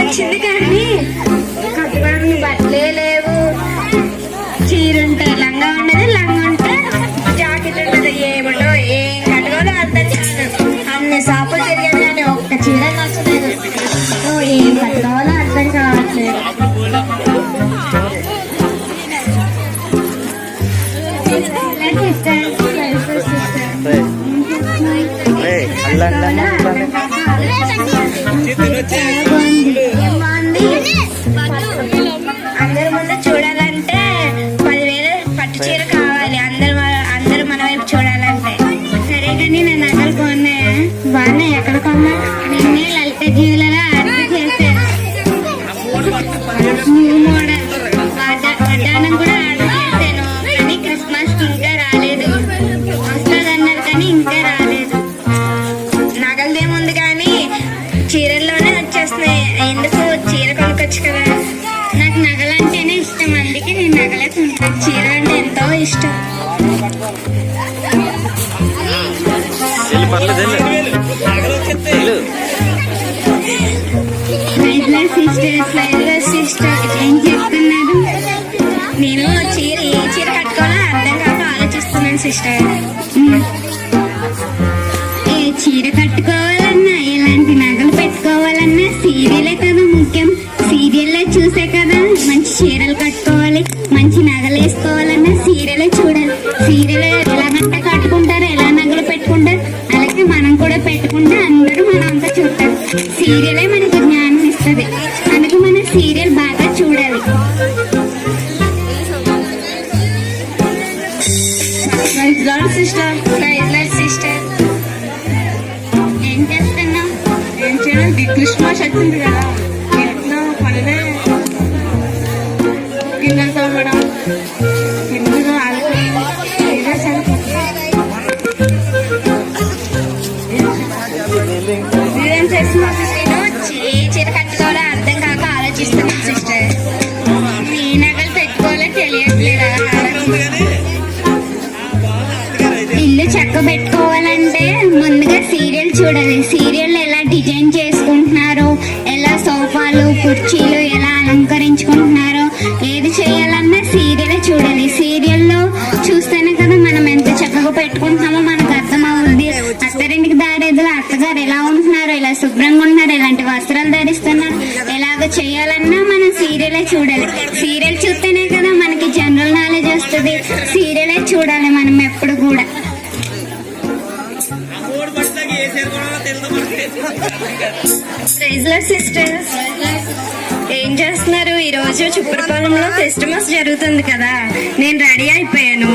వచ్చింది కానీ కట్టుకోవడానికి బట్టలే లేవు. చీర ఉంటే లంగా ఉండదు, లంగా ఉంటే జాకెట్ ఉండదు, ఏముండో ఏం కట్టుకోవాలో అర్థం కాదు. అన్ని షాపులు తిరిగాను కానీ ఒక్క చీర నచ్చలేదు. ఏం కట్టుకోవాలో అర్థం కావట్లేదు. అందరి ముందు చూడాలంటే 10,000 పట్టు చీర కావాలి. అందరు మన వైపు చూడాలంటే. సరే కానీ నా నగలు కొన్నాయా? బాగున్నాయి. ఎక్కడ కొన్నా? నిన్నే లలిత జ్యువెలరీ ఆర్డర్ చేశాను. న్యూ మోడల్ వడ్డానం కూడా ఆర్డర్ చేశాను. కానీ క్రిస్మస్ ఇంకా రాలేదు. వస్తుందన్నారు కానీ ఇంకా రాలేదు. నగలదేముంది కానీ చీరల్లోనే వచ్చేస్తున్నాయి. ఎందుకు చీర కొనుక్కొచ్చు కదా. నాకు నగలంటేనే ఇష్టం, అందుకే నేను నగలే కొనుక్కొచ్చు. చీర అంటే ఎంతో ఇష్టం. సిస్టర్ ఏం చెప్తున్నారు? నేను ఏ చీర కట్టుకోవాలో అర్థం కాక ఆలోచిస్తున్నాను సిస్టర్. ఏ చీర కట్టుకోవాలన్నా, ఎలాంటి నగలు పెట్టుకోవాలన్నా సీరియలే కదా ముఖ్యం. సీరియల్లో చూసే కదా మంచి చీరలు కట్టుకోవాలి, మంచి నగలు వేసుకోవాలన్నా సీరియలే చూడాలి. సీరియల్ ఎలాగంటే కట్టుకుంటారు, ఎలా నగలు పెట్టుకుంటారు, అలాగే మనం కూడా పెట్టుకుంటే అందరూ మనం అంతా చూస్తారు. సీరియలే మనకు జ్ఞానం ఇస్తుంది. అందుకే మనం సీరియల్ బాగా చూడాలి. సిస్టర్ ఏం చేస్తున్నావు? ఏం చేయాలి? క్రిస్మస్ వచ్చింది కదా, ఇంట్లో పనులే. గిన్నెలు తోమడం, గిన్నెలు మీరేం చేస్తున్నారు? నేను ఏ చీర కట్టుకోవాలో అర్థం కాక ఆలోచిస్తున్నాను సిస్టర్. మీ నగలు పెట్టుకోవాలో తెలియట్లేదా? ఇల్లు చక్క పెట్టుకోవాలంటే ముందుగా సీరియల్ చూడాలి. సీరియల్ ఎలా డిజైన్ చేసుకుంటున్నారో, ఎలా సోఫాలు కుర్చీలు ఎలా అలంకరించుకుంటున్నారో, ఏది చేయాలన్నా సీరియలే చూడాలి. సీరియల్లో చూస్తేనే కదా మనం ఎంత చక్కగా పెట్టుకుంటున్నామో మనకు అర్థం అవుతుంది. అత్తరింటికి దారేదిలో అత్తగారు ఎలా ఉంటున్నారో, ఎలా శుభ్రంగా ఉంటున్నారు, ఎలాంటి వస్త్రాలు ధరిస్తున్నారు, ఎలాగ చేయాలన్నా మనం సీరియలే చూడాలి. సీరియల్ చూస్తేనే కదా మనకి జనరల్ నాలెడ్జ్ వస్తుంది. సీరియలే చూడాలి మనం ఎప్పుడు కూడా. సిస్టర్స్ ఏం చేస్తున్నారు? ఈరోజు చుప్పరపాలెంలో క్రిస్మస్ జరుగుతుంది కదా, నేను రెడీ అయిపోయాను.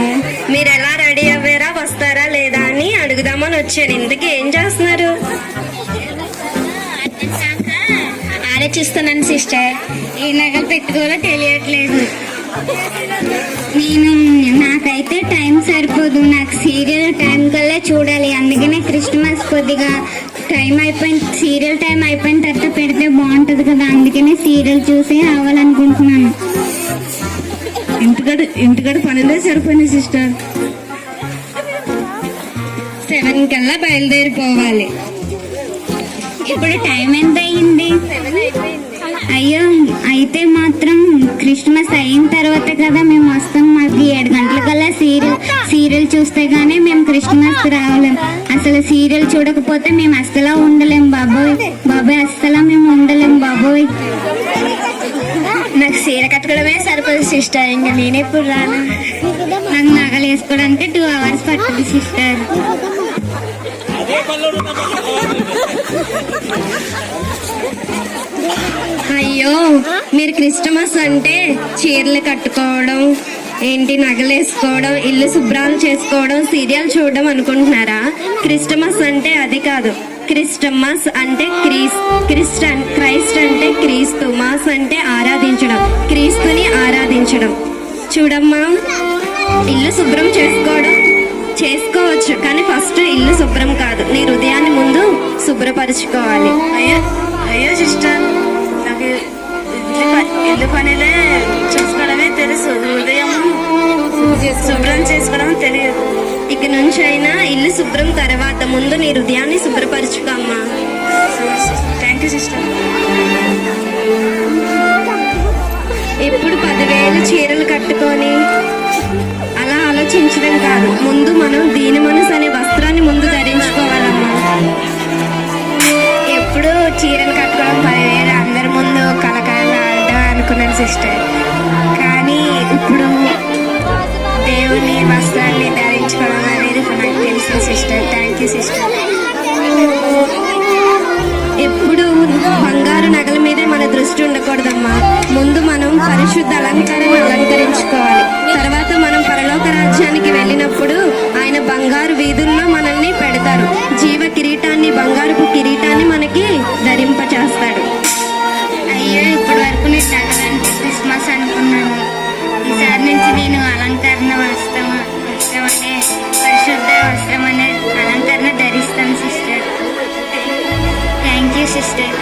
మీరు ఎలా రెడీ అవ్వారా, వస్తారా లేదా అని అడుగుదామని వచ్చాను. ఇందుకు ఏం చేస్తున్నారు? ఆలోచిస్తున్నాను సిస్టర్. ఏ నగలు పెట్టుకోవాలో తెలియట్లేదు. నాకైతే టైం సరిపోదు. నాకు సీరియల్ టైం కల్లా చూడాలి. అందుకనే క్రిస్మస్ కొద్దిగా టైం అయిపోయింది. సీరియల్ టైం అయిపోయిన తర్వాత పెడితే బాగుంటుంది కదా, అందుకనే సీరియల్ చూసి రావాలనుకుంటున్నాను. ఇంటికాడ పనులే సరిపోయినాయి సిస్టర్. 7 కల్లా బయలుదేరిపోవాలి. ఇప్పుడు టైం ఎంత అయింది? 7 అయిపోయింది. అయ్యో, అయితే మాత్రం క్రిస్మస్ అయిన తర్వాత కదా మేము వస్తాం. మాకు 7 గంటలకల్లా సీరియల్ చూస్తే గానీ మేము క్రిస్మస్ రావలేం. అసలు సీరియల్ చూడకపోతే మేము అసలు ఉండలేం బాబోయ్. అసలు మేము ఉండలేం బాబోయ్. నాకు చీర కట్టుకోవడమే సరిపోదు సిస్టర్. ఇంకా నేనెప్పుడు రాను. నాకు నగలు వేసుకోవడానికి 2 hours పడుతుంది సిస్టర్. అయ్యో, మీరు క్రిస్మస్ అంటే చీరలు కట్టుకోవడం ఏంటి, నగలు వేసుకోవడం, ఇల్లు శుభ్రాలు చేసుకోవడం, సీరియల్ చూడడం అనుకుంటున్నారా? క్రిస్మస్ అంటే అది కాదు. క్రిస్టమస్ అంటే క్రైస్ట్ అంటే క్రీస్తు, మాస్ అంటే ఆరాధించడం, క్రీస్తుని ఆరాధించడం. చూడమ్మా, ఇల్లు శుభ్రం చేసుకోవచ్చు కానీ ఫస్ట్ ఇల్లు శుభ్రం కాదు, నీ హృదయాన్ని ముందు శుభ్రపరచుకోవాలి. అయ్యో సిస్టర్, నాకు ఇల్లు పనిలే చేసుకోవడమే తెలుసు, హృదయం శుభ్రం చేసుకోవడం తెలియదు. ఇక నుంచి అయినా ఇల్లు శుభ్రం తర్వాత ముందు నీ హృదయాన్ని శుభ్రపరచుకోమ్మా. Thank you sister. ఎప్పుడు 10,000 చీరలు కట్టుకొని అలా ఆలోచించడం కాదు, ముందు మనం దీని మనసు అనే వస్త్రాన్ని ముందు ధరించుకోవాలమ్మా. ఎప్పుడు చీరలు కట్టుకోవడం 10,000 అందరి ముందు కలకాలం అనుకున్నాను సిస్టర్. కానీ ఇప్పుడు దేవుని వస్త్రాన్ని ధరించుకోవడం అనేది ఇప్పుడు నాకు తెలుసు సిస్టర్. Thank you sister. ఎప్పుడు బంగారు నగల మీదే మన దృష్టి ఉండకూడదమ్మా. ముందు మనం పరిశుద్ధ అలంకారాన్ని అలంకరించుకోవాలి. తర్వాత మనం పరలోక రాజ్యానికి వెళ్ళినప్పుడు ఆయన బంగారు వీధుల్లో మనల్ని పెడతారు. జీవ కిరీటాన్ని, బంగారుపు కిరీటాన్ని మనకి ధరింపచేస్తాడు. అయ్యో, ఇప్పటి వరకు నేను తగ్గడానికి క్రిస్మస్ అనుకున్నాను. ఈసారి నుంచి నేను అలంకరణ వస్త్రం అనే పరిశుద్ధ వస్త్రం అనే అలంకరణ ధరిస్తాను సిస్టర్. Thank you sister.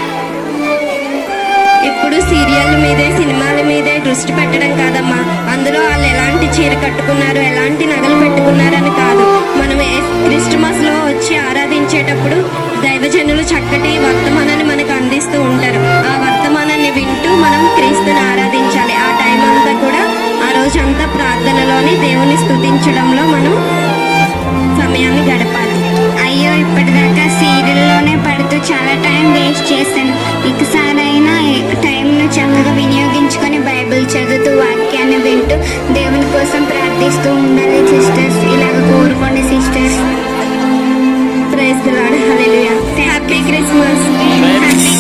ఇప్పుడు సీరియల్ మీదే, సినిమాల మీదే దృష్టి పెట్టడం కాదమ్మా. అందులో వాళ్ళు ఎలాంటి చీర కట్టుకున్నారు, ఎలాంటి నగలు పెట్టుకున్నారని కాదు. మనం క్రిస్మస్ లో వచ్చి ఆరాధించేటప్పుడు దైవజనులు చక్కటి వర్తమానాన్ని మనకు అందిస్తూ ఉంటారు. ఆ వర్తమానాన్ని వింటూ మనం క్రీస్తుని ఆరాధించాలి. ఆ టైం అంతా కూడా, ఆ రోజంతా ప్రార్థనలోని దేవుని స్తుతించడంలో మనం సమయాన్ని గడపాలి. అయ్యో, ఇప్పటిదాకా సీరియల్లోనే పడుతూ చాలా టైం వేస్ట్ చేశాను. ఇకసారైనా టైంను చక్కగా వినియోగించుకొని బైబిల్ చదువుతూ, వాక్యాన్ని వింటూ, దేవుని కోసం ప్రార్థిస్తూ ఉండాలి సిస్టర్స్. ఇలాగ కోరుకోండి sisters. Praise the lord. Hallelujah. Happy Christmas. Happy